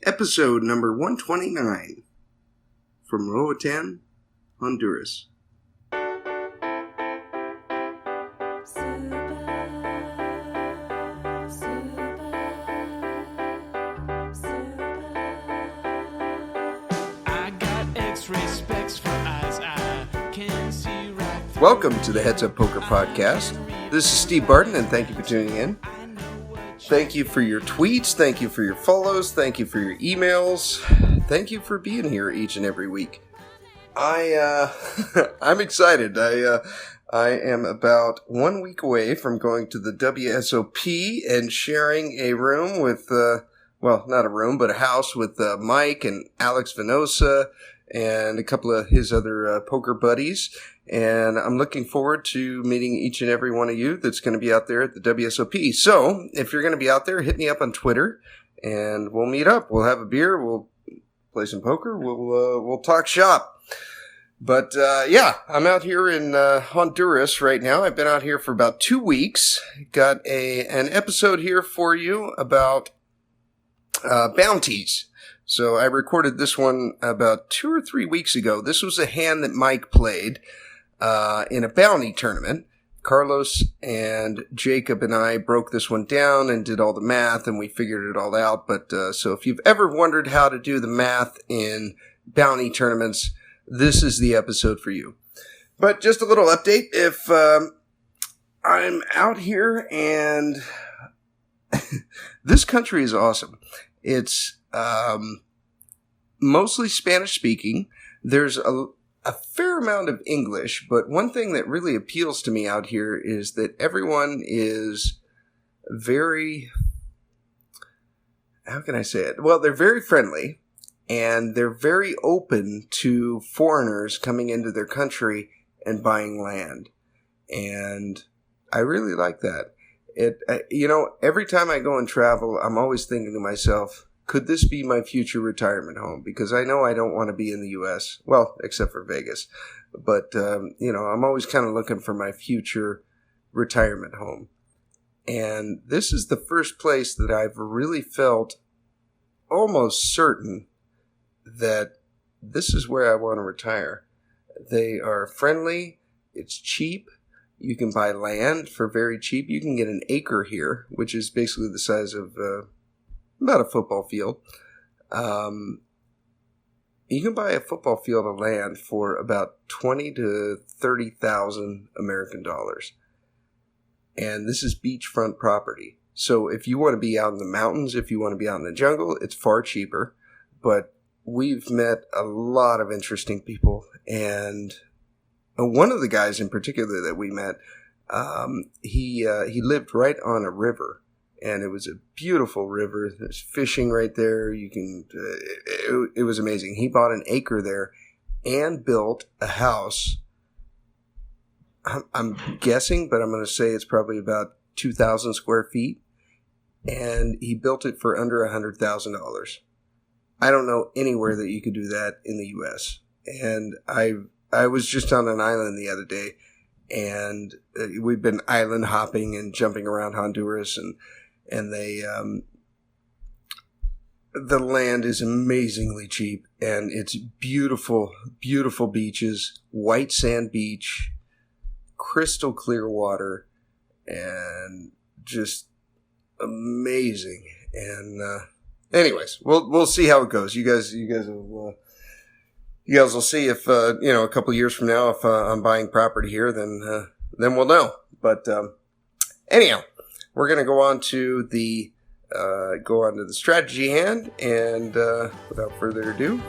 Episode number 129 from Roatan, Honduras. Welcome to the Heads Up Poker Podcast. This is Steve Barton, and thank you for tuning in. Thank you for your tweets. Thank you for your follows. Thank you for your emails. Thank you for being here each and every week. I'm excited. I am about 1 week away from going to the WSOP and sharing a room with, not a room, but a house with Mike and Alex Venosa and a couple of his other poker buddies. And I'm looking forward to meeting each and every one of you that's going to be out there at the WSOP. So if you're going to be out there, hit me up on Twitter and we'll meet up. We'll have a beer. We'll play some poker. We'll talk shop. But I'm out here in Honduras right now. I've been out here for about 2 weeks. Got an episode here for you about bounties. So I recorded this one about 2 or 3 weeks ago. This was a hand that Mike played in a bounty tournament. Carlos and Jacob and I broke this one down and did all the math, and we figured it all out. But so if you've ever wondered how to do the math in bounty tournaments, this is the episode for you. But just a little update. If I'm out here, and this country is awesome. It's mostly Spanish speaking. There's a fair amount of English, but one thing that really appeals to me out here is that everyone is very, how can I say it? Well, they're very friendly, and they're very open to foreigners coming into their country and buying land. And I really like that. Every time I go and travel, I'm always thinking to myself, could this be my future retirement home? Because I know I don't want to be in the U.S. Well, except for Vegas. But, I'm always kind of looking for my future retirement home. And this is the first place that I've really felt almost certain that this is where I want to retire. They are friendly. It's cheap. You can buy land for very cheap. You can get an acre here, which is basically the size of about a football field. You can buy a football field of land for about $20,000 to $30,000 American dollars. And this is beachfront property. So if you want to be out in the mountains, if you want to be out in the jungle, it's far cheaper. But we've met a lot of interesting people. And one of the guys in particular that we met, he lived right on a river. And it was a beautiful river. There's fishing right there. It was amazing. He bought an acre there and built a house. I'm guessing, but I'm going to say it's probably about 2,000 square feet. And he built it for under $100,000. I don't know anywhere that you could do that in the U.S. And I was just on an island the other day, and we've been island hopping and jumping around Honduras, and the land is amazingly cheap, and it's beautiful, beautiful beaches, white sand beach, crystal clear water, and just amazing. And anyways, we'll see how it goes. You guys will see if a couple of years from now, if I'm buying property here, then we'll know. But anyhow. We're going to go on to the strategy hand, and without further ado,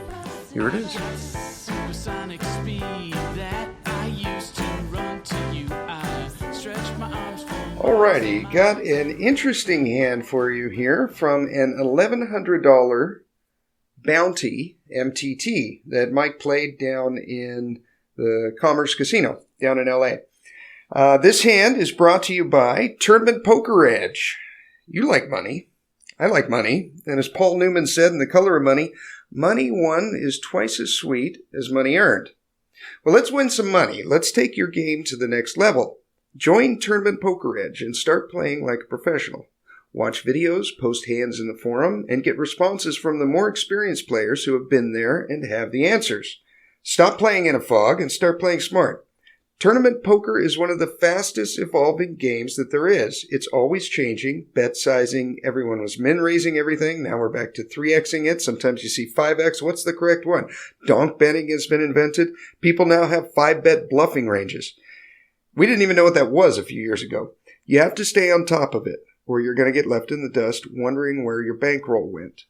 here it is. Supersonic speed that I used to run to you. I stretch my arms. Alrighty, got an interesting hand for you here from an $1,100 bounty MTT that Mike played down in the Commerce Casino down in LA. This hand is brought to you by Tournament Poker Edge. You like money. I like money. And as Paul Newman said in The Color of Money, money won is twice as sweet as money earned. Well, let's win some money. Let's take your game to the next level. Join Tournament Poker Edge and start playing like a professional. Watch videos, post hands in the forum, and get responses from the more experienced players who have been there and have the answers. Stop playing in a fog and start playing smart. Tournament poker is one of the fastest evolving games that there is. It's always changing, bet sizing. Everyone was min-raising everything. Now we're back to 3xing it. Sometimes you see 5x. What's the correct one? Donk betting has been invented. People now have 5-bet bluffing ranges. We didn't even know what that was a few years ago. You have to stay on top of it, or you're going to get left in the dust wondering where your bankroll went.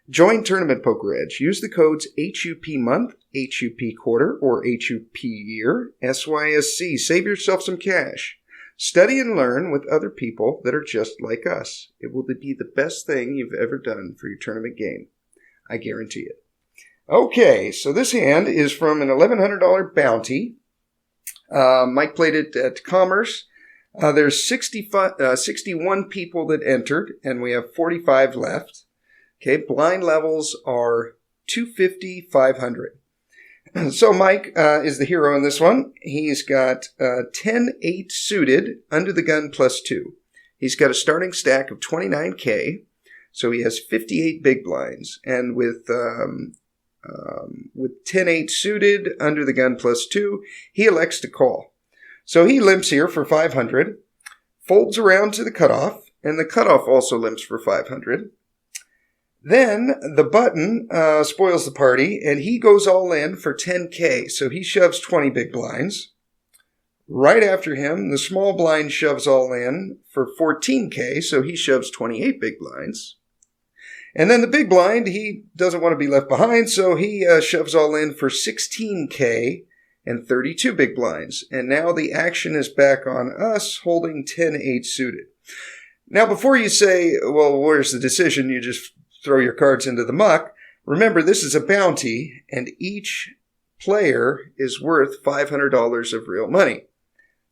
Join Tournament Poker Edge. Use the codes HUP month, HUP quarter, or HUP year, SYSC. Save yourself some cash. Study and learn with other people that are just like us. It will be the best thing you've ever done for your tournament game. I guarantee it. Okay, so this hand is from an $1,100 bounty. Mike played it at Commerce. There's 61 people that entered, and we have 45 left. Okay, blind levels are 250, 500. So Mike is the hero in this one. He's got 10-8 suited, under the gun +2. He's got a starting stack of 29K, so he has 58 big blinds. And with 10-8 suited, under the gun +2, he elects to call. So he limps here for 500, folds around to the cutoff, and the cutoff also limps for 500. Then the button spoils the party, and he goes all in for 10K. So he shoves 20 big blinds. Right after him, the small blind shoves all in for 14K, so he shoves 28 big blinds. And then the big blind, he doesn't want to be left behind, so he shoves all in for 16K and 32 big blinds. And now the action is back on us, holding 10-8 suited. Now, before you say, well, where's the decision? You just throw your cards into the muck. Remember, this is a bounty, and each player is worth $500 of real money.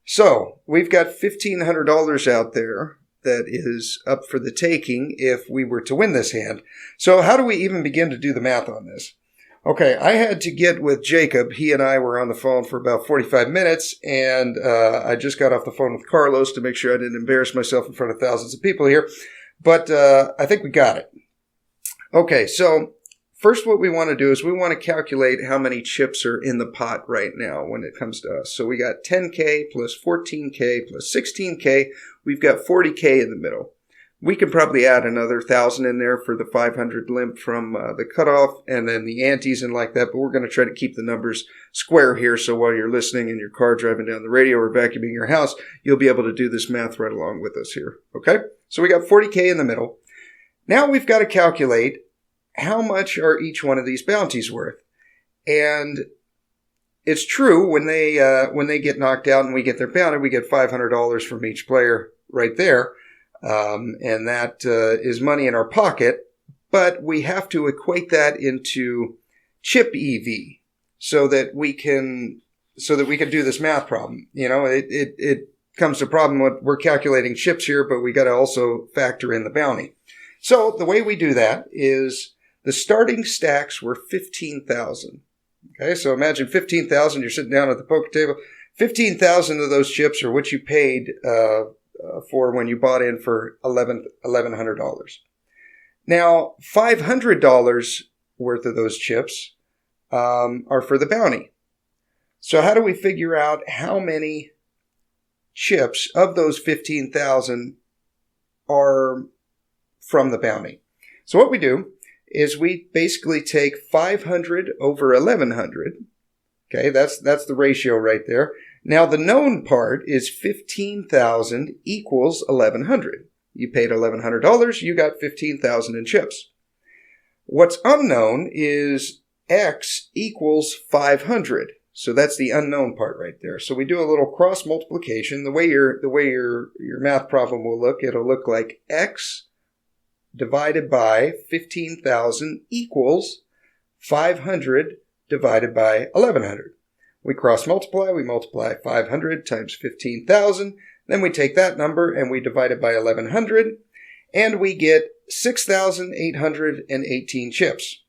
So we've got $1,500 out there that is up for the taking if we were to win this hand. So how do we even begin to do the math on this? Okay, I had to get with Jacob. He and I were on the phone for about 45 minutes, and I just got off the phone with Carlos to make sure I didn't embarrass myself in front of thousands of people here. But I think we got it. Okay, so first what we want to do is we want to calculate how many chips are in the pot right now when it comes to us. So we got 10K plus 14K plus 16K. We've got 40K in the middle. We can probably add another 1,000 in there for the 500 limp from the cutoff and then the antes and like that, but we're going to try to keep the numbers square here so while you're listening in your car driving down the radio or vacuuming your house, you'll be able to do this math right along with us here, okay? So we got 40K in the middle. Now we've got to calculate how much are each one of these bounties worth. And it's true, when they get knocked out and we get their bounty, we get $500 from each player right there. And that is money in our pocket. But we have to equate that into chip EV so that we can do this math problem. You know, it comes to a problem with we're calculating chips here, but we got to also factor in the bounty. So the way we do that is the starting stacks were 15,000. Okay, so imagine 15,000. You're sitting down at the poker table. 15,000 of those chips are what you paid for when you bought in for $1,100. Now, $500 worth of those chips are for the bounty. So how do we figure out how many chips of those 15,000 are from the bounty? So what we do is we basically take 500 over 1,100. Okay, that's the ratio right there. Now the known part is 15,000 equals 1,100. You paid $1,100, you got 15,000 in chips. What's unknown is X equals 500. So that's the unknown part right there. So we do a little cross multiplication. The way your math problem will look, it'll look like X divided by 15,000 equals 500 divided by 1,100. We cross multiply, we multiply 500 times 15,000, then we take that number and we divide it by 1,100, and we get 6,818 chips.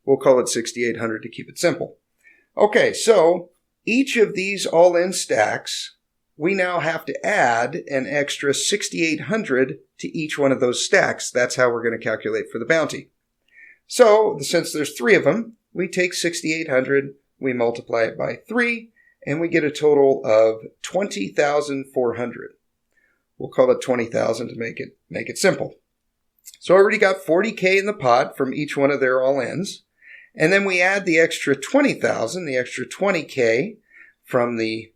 We'll call it 6,800 to keep it simple. Okay, so each of these all-in stacks we now have to add an extra 6,800 to each one of those stacks. That's how we're going to calculate for the bounty. So, since there's 3 of them, we take 6,800, we multiply it by 3, and we get a total of 20,400. We'll call it 20,000 to make it simple. So I already got 40K in the pot from each one of their all-ins. And then we add the extra 20,000, the extra 20K from the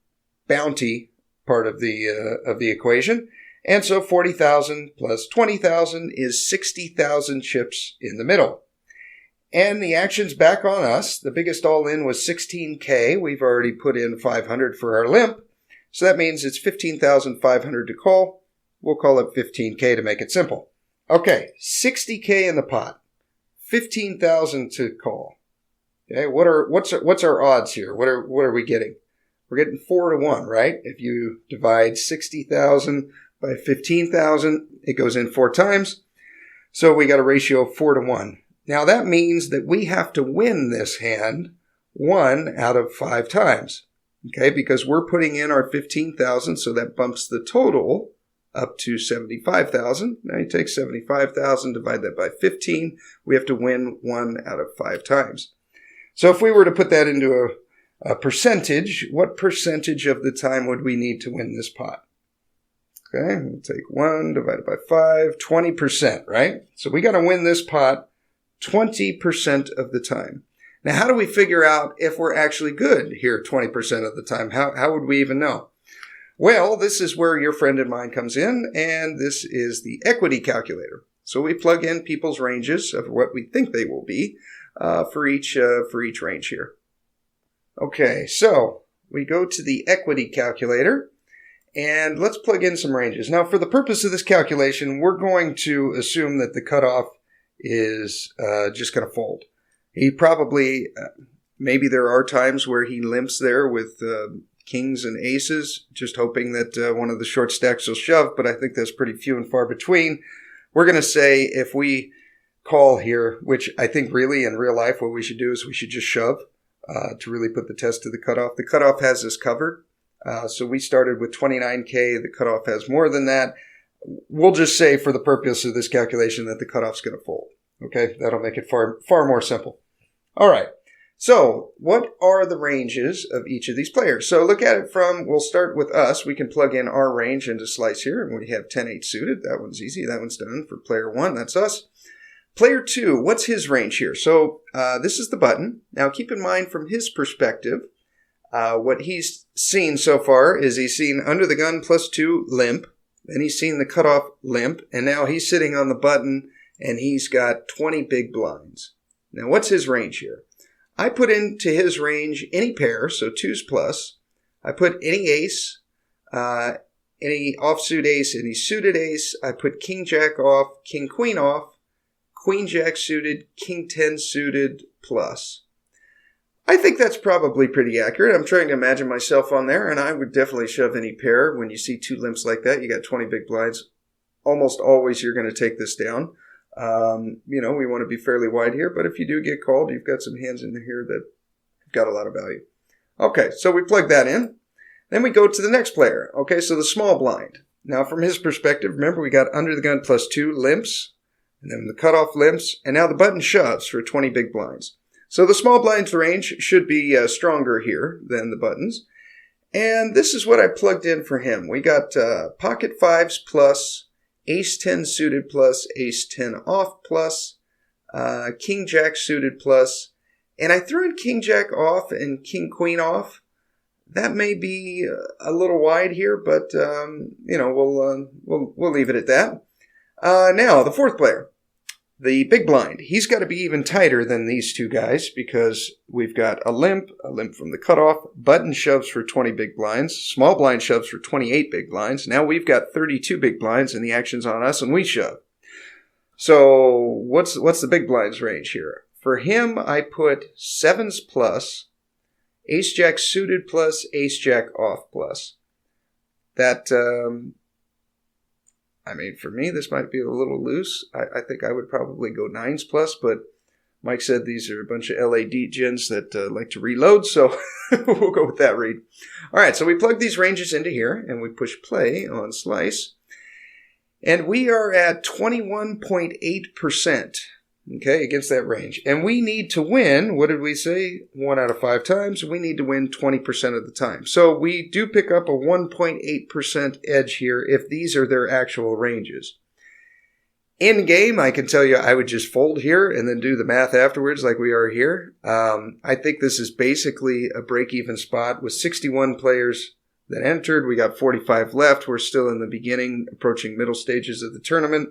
bounty part of the equation. And so 40,000 plus 20,000 is 60,000 chips in the middle. And the action's back on us. The biggest all-in was 16K. We've already put in 500 for our limp. So that means it's 15,500 to call. We'll call it 15K to make it simple. Okay, 60K in the pot. 15,000 to call. Okay, what's our odds here? What are we getting? We're getting 4 to 1, right? If you divide 60,000 by 15,000, it goes in 4 times. So we got a ratio of 4 to 1. Now that means that we have to win this hand 1 out of 5 times. Okay, because we're putting in our 15,000, so that bumps the total up to 75,000. Now you take 75,000, divide that by 15. We have to win 1 out of 5 times. So if we were to put that into a percentage, what percentage of the time would we need to win this pot? Okay, we'll take 1 divided by 5, 20%, right? So we got to win this pot 20% of the time. Now, how do we figure out if we're actually good here 20% of the time? How would we even know? Well, this is where your friend and mine comes in, and this is the equity calculator. So we plug in people's ranges of what we think they will be for each range here. Okay, so we go to the equity calculator, and let's plug in some ranges. Now, for the purpose of this calculation, we're going to assume that the cutoff is just going to fold. He probably, maybe there are times where he limps there with kings and aces, just hoping that one of the short stacks will shove, but I think that's pretty few and far between. We're going to say if we call here, which I think really in real life what we should do is we should just shove to really put the test to the cutoff. The cutoff has us covered. So we started with 29K. The cutoff has more than that. We'll just say for the purpose of this calculation that the cutoff's going to fold. Okay, that'll make it far more simple. All right, so what are the ranges of each of these players? So look at it from, we'll start with us. We can plug in our range into slice here, and we have 10-8 suited. That one's easy. That one's done for player 1. That's us. Player 2, what's his range here? So this is the button. Now keep in mind from his perspective, what he's seen so far is he's seen under the gun +2 limp, then he's seen the cutoff limp, and now he's sitting on the button and he's got 20 big blinds. Now what's his range here? I put into his range any pair, so 2s plus. I put any ace, any offsuit ace, any suited ace. I put king jack off, king queen off, queen jack suited, king 10 suited plus. I think that's probably pretty accurate. I'm trying to imagine myself on there, and I would definitely shove any pair. When you see 2 limps like that, you got 20 big blinds. Almost always you're going to take this down. We want to be fairly wide here, but if you do get called, you've got some hands in here that have got a lot of value. Okay, so we plug that in. Then we go to the next player. Okay, so the small blind. Now from his perspective, remember we got under the gun +2 limps, and then the cutoff limps, and now the button shoves for 20 big blinds. So the small blind's range should be stronger here than the buttons. And this is what I plugged in for him. We got pocket 5s plus, ace 10 suited plus, ace 10 off plus, king jack suited plus, and I threw in king jack off and king queen off. That may be a little wide here, but we'll leave it at that. Now the fourth player, the big blind. He's got to be even tighter than these two guys because we've got a limp from the cutoff, button shoves for 20 big blinds, small blind shoves for 28 big blinds. Now we've got 32 big blinds and the action's on us and we shove. So what's the big blind's range here? For him, I put 7s plus, ace jack suited plus, ace jack off plus. That, for me, this might be a little loose. I think I would probably go 9s plus, but Mike said these are a bunch of LA gens that like to reload, so we'll go with that read. All right, so we plug these ranges into here, and we push play on Slice. And we are at 21.8%, okay, against that range. And we need to win, what did we say? 1 out of 5 times. We need to win 20% of the time. So we do pick up a 1.8% edge here if these are their actual ranges. In game, I can tell you I would just fold here and then do the math afterwards like we are here. I think this is basically a break-even spot with 61 players that entered. We got 45 left. We're still in the beginning, approaching middle stages of the tournament.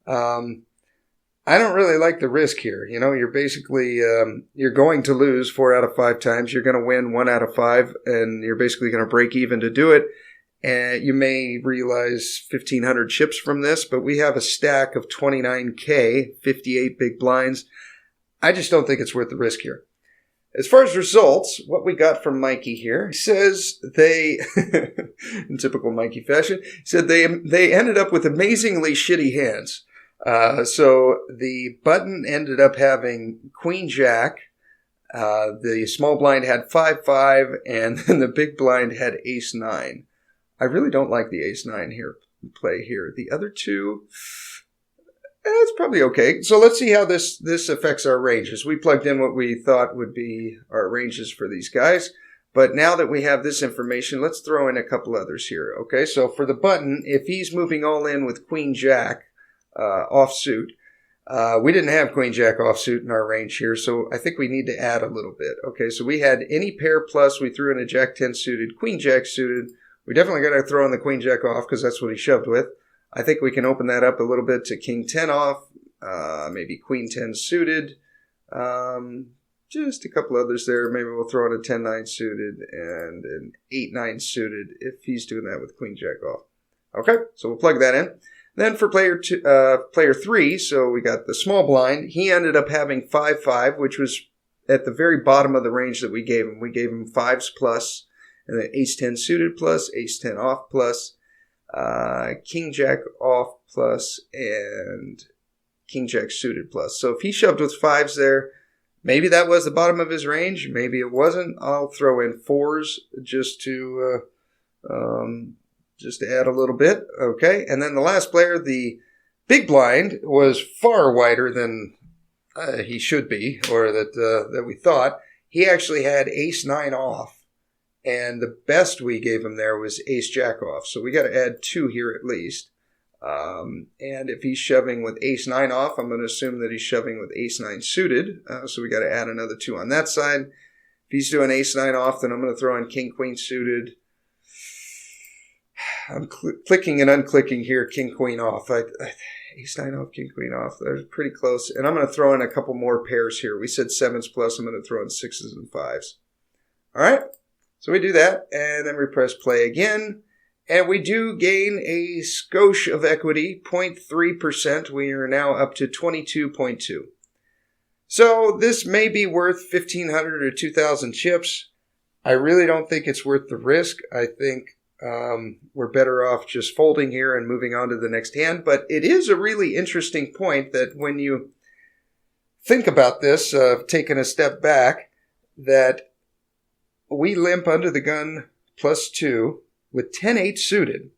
I don't really like the risk here. You know, you're basically, you're going to lose 4 out of 5 times. You're going to win 1 out of 5, and you're basically going to break even to do it. And you may realize 1,500 chips from this, but we have a stack of 29K, 58 big blinds. I just don't think it's worth the risk here. As far as results, what we got from Mikey here, he says they, in typical Mikey fashion, said they ended up with amazingly shitty hands. So the button ended up having Queen Jack, the small blind had 5-5, and then the big blind had Ace 9. I really don't like the Ace 9 here play here. The other two, it's probably okay. So let's see how this affects our ranges. We plugged in what we thought would be our ranges for these guys. But now that we have this information, let's throw in a couple others here. Okay, so for the button, if he's moving all in with Queen Jack offsuit, we didn't have Queen Jack offsuit in our range here, so I think we need to add a little bit. Okay, so we had any pair plus, we threw in a Jack 10 suited, Queen Jack suited. We definitely got to throw in the Queen Jack off because that's what he shoved with. I think we can open that up a little bit to King 10 off, maybe Queen 10 suited, just a couple others there. Maybe we'll throw in a 10-9 suited and an 8-9 suited if he's doing that with Queen Jack off. Okay, so we'll plug that in. Then for player 3, so we got the small blind. He ended up having 5-5, which was at the very bottom of the range that we gave him. We gave him 5s plus, and then Ace 10 suited plus, Ace 10 off plus, King Jack off plus, and King Jack suited plus. So if he shoved with 5s there, maybe that was the bottom of his range. Maybe it wasn't. I'll throw in 4s just to add a little bit. Okay, and then the last player, the big blind, was far wider than he should be, or that we thought. He actually had Ace 9 off. And the best we gave him there was Ace Jack off. So we got to add 2 here at least. And if he's shoving with Ace 9 off, I'm going to assume that he's shoving with Ace 9 suited. So we got to add another 2 on that side. If he's doing Ace 9 off, then I'm going to throw in King Queen suited. I'm clicking and unclicking here, King Queen off. Ace 9 off, King Queen off. They're pretty close. And I'm going to throw in a couple more pairs here. We said 7s plus. I'm going to throw in 6s and 5s. All right. So we do that, and then we press play again, and we do gain a skosh of equity, 0.3%. We are now up to 22.2. So this may be worth 1,500 or 2,000 chips. I really don't think it's worth the risk. I think we're better off just folding here and moving on to the next hand. But it is a really interesting point that when you think about this, taking a step back, that we limp under the gun +2 with 10-8 suited,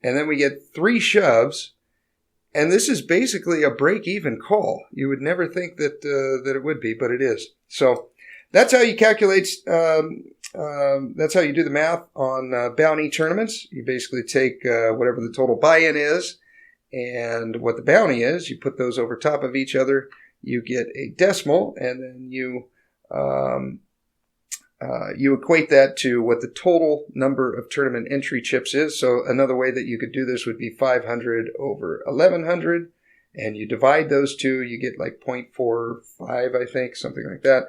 and then we get 3 shoves, and this is basically a break-even call. You would never think that it would be, but it is. So that's how you calculate. That's how you do the math on bounty tournaments. You basically take whatever the total buy-in is and what the bounty is. You put those over top of each other. You get a decimal, and then you equate that to what the total number of tournament entry chips is. So another way that you could do this would be 500 over 1100, and you divide those two, you get like 0.45, I think, something like that.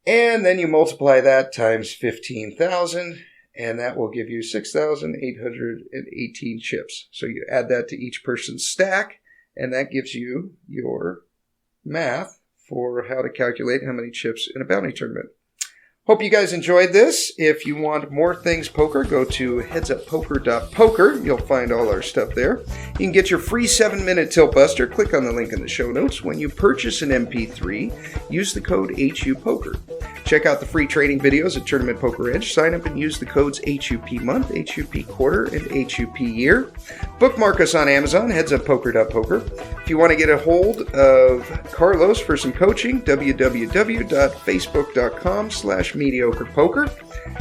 And then you multiply that times 15,000, and that will give you 6,818 chips. So you add that to each person's stack, and that gives you your math for how to calculate how many chips in a bounty tournament. Hope you guys enjoyed this. If you want more things poker, go to headsuppoker.poker. You'll find all our stuff there. You can get your free 7-minute Tilt-Buster. Click on the link in the show notes. When you purchase an MP3, use the code HUPOKER. Check out the free training videos at Tournament Poker Edge. Sign up and use the codes HUP month, HUP quarter, and HUP year. Bookmark us on Amazon, headsuppoker.poker. If you want to get a hold of Carlos for some coaching, www.facebook.com/mediocre poker.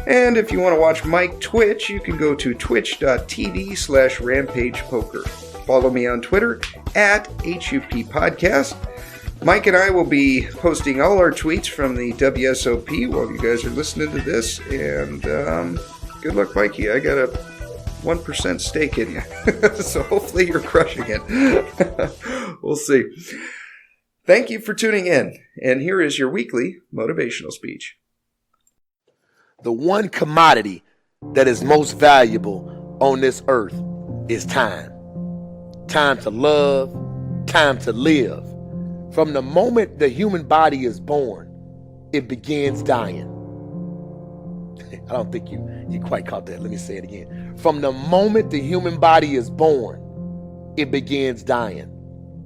And if you want to watch Mike Twitch, you can go to twitch.tv/rampage poker. Follow me on Twitter at HUP Podcast. Mike and I will be posting all our tweets from the WSOP while you guys are listening to this. And good luck, Mikey. I got a 1% stake in you. So hopefully you're crushing it. We'll see. Thank you for tuning in. And here is your weekly motivational speech. The one commodity that is most valuable on this earth is time. Time to love, time to live. From the moment the human body is born, it begins dying. I don't think you quite caught that. Let me say it again. From the moment the human body is born, it begins dying.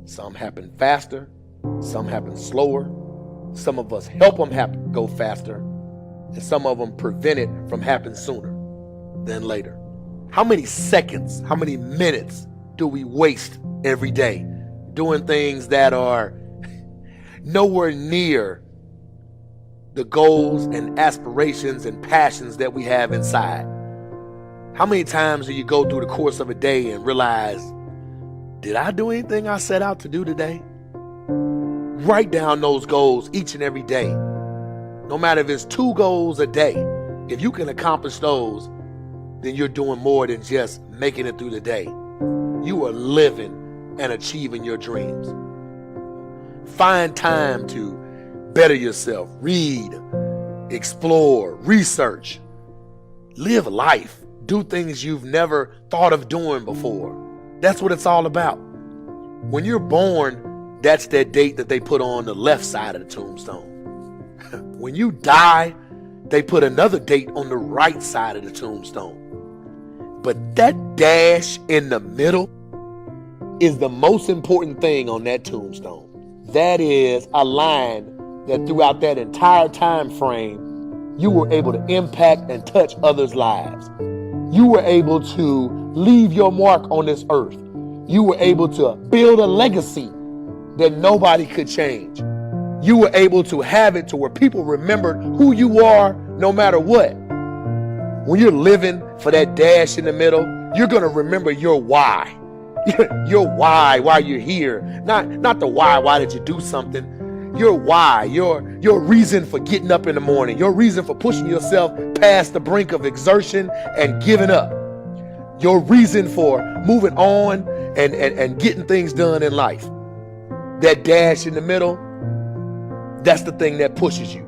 Some happen faster, some happen slower. Some of us help them go faster, and some of them prevent it from happening sooner than later. How many seconds, how many minutes do we waste every day doing things that are nowhere near the goals and aspirations and passions that we have inside? How many times do you go through the course of a day and realize, did I do anything I set out to do today? Write down those goals each and every day. No matter if it's 2 goals a day, if you can accomplish those, then you're doing more than just making it through the day. You are living and achieving your dreams. Find time to better yourself, read, explore, research, live life, do things you've never thought of doing before. That's what it's all about. When you're born, that's that date that they put on the left side of the tombstone. When you die, they put another date on the right side of the tombstone. But that dash in the middle is the most important thing on that tombstone. That is a line that throughout that entire time frame, you were able to impact and touch others' lives. You were able to leave your mark on this earth. You were able to build a legacy that nobody could change. You were able to have it to where people remembered who you are no matter what. When you're living for that dash in the middle, you're going to remember your why. Your why you're here. Not the why did you do something. Your why, your reason for getting up in the morning, your reason for pushing yourself past the brink of exertion and giving up. Your reason for moving on and getting things done in life. That dash in the middle, that's the thing that pushes you.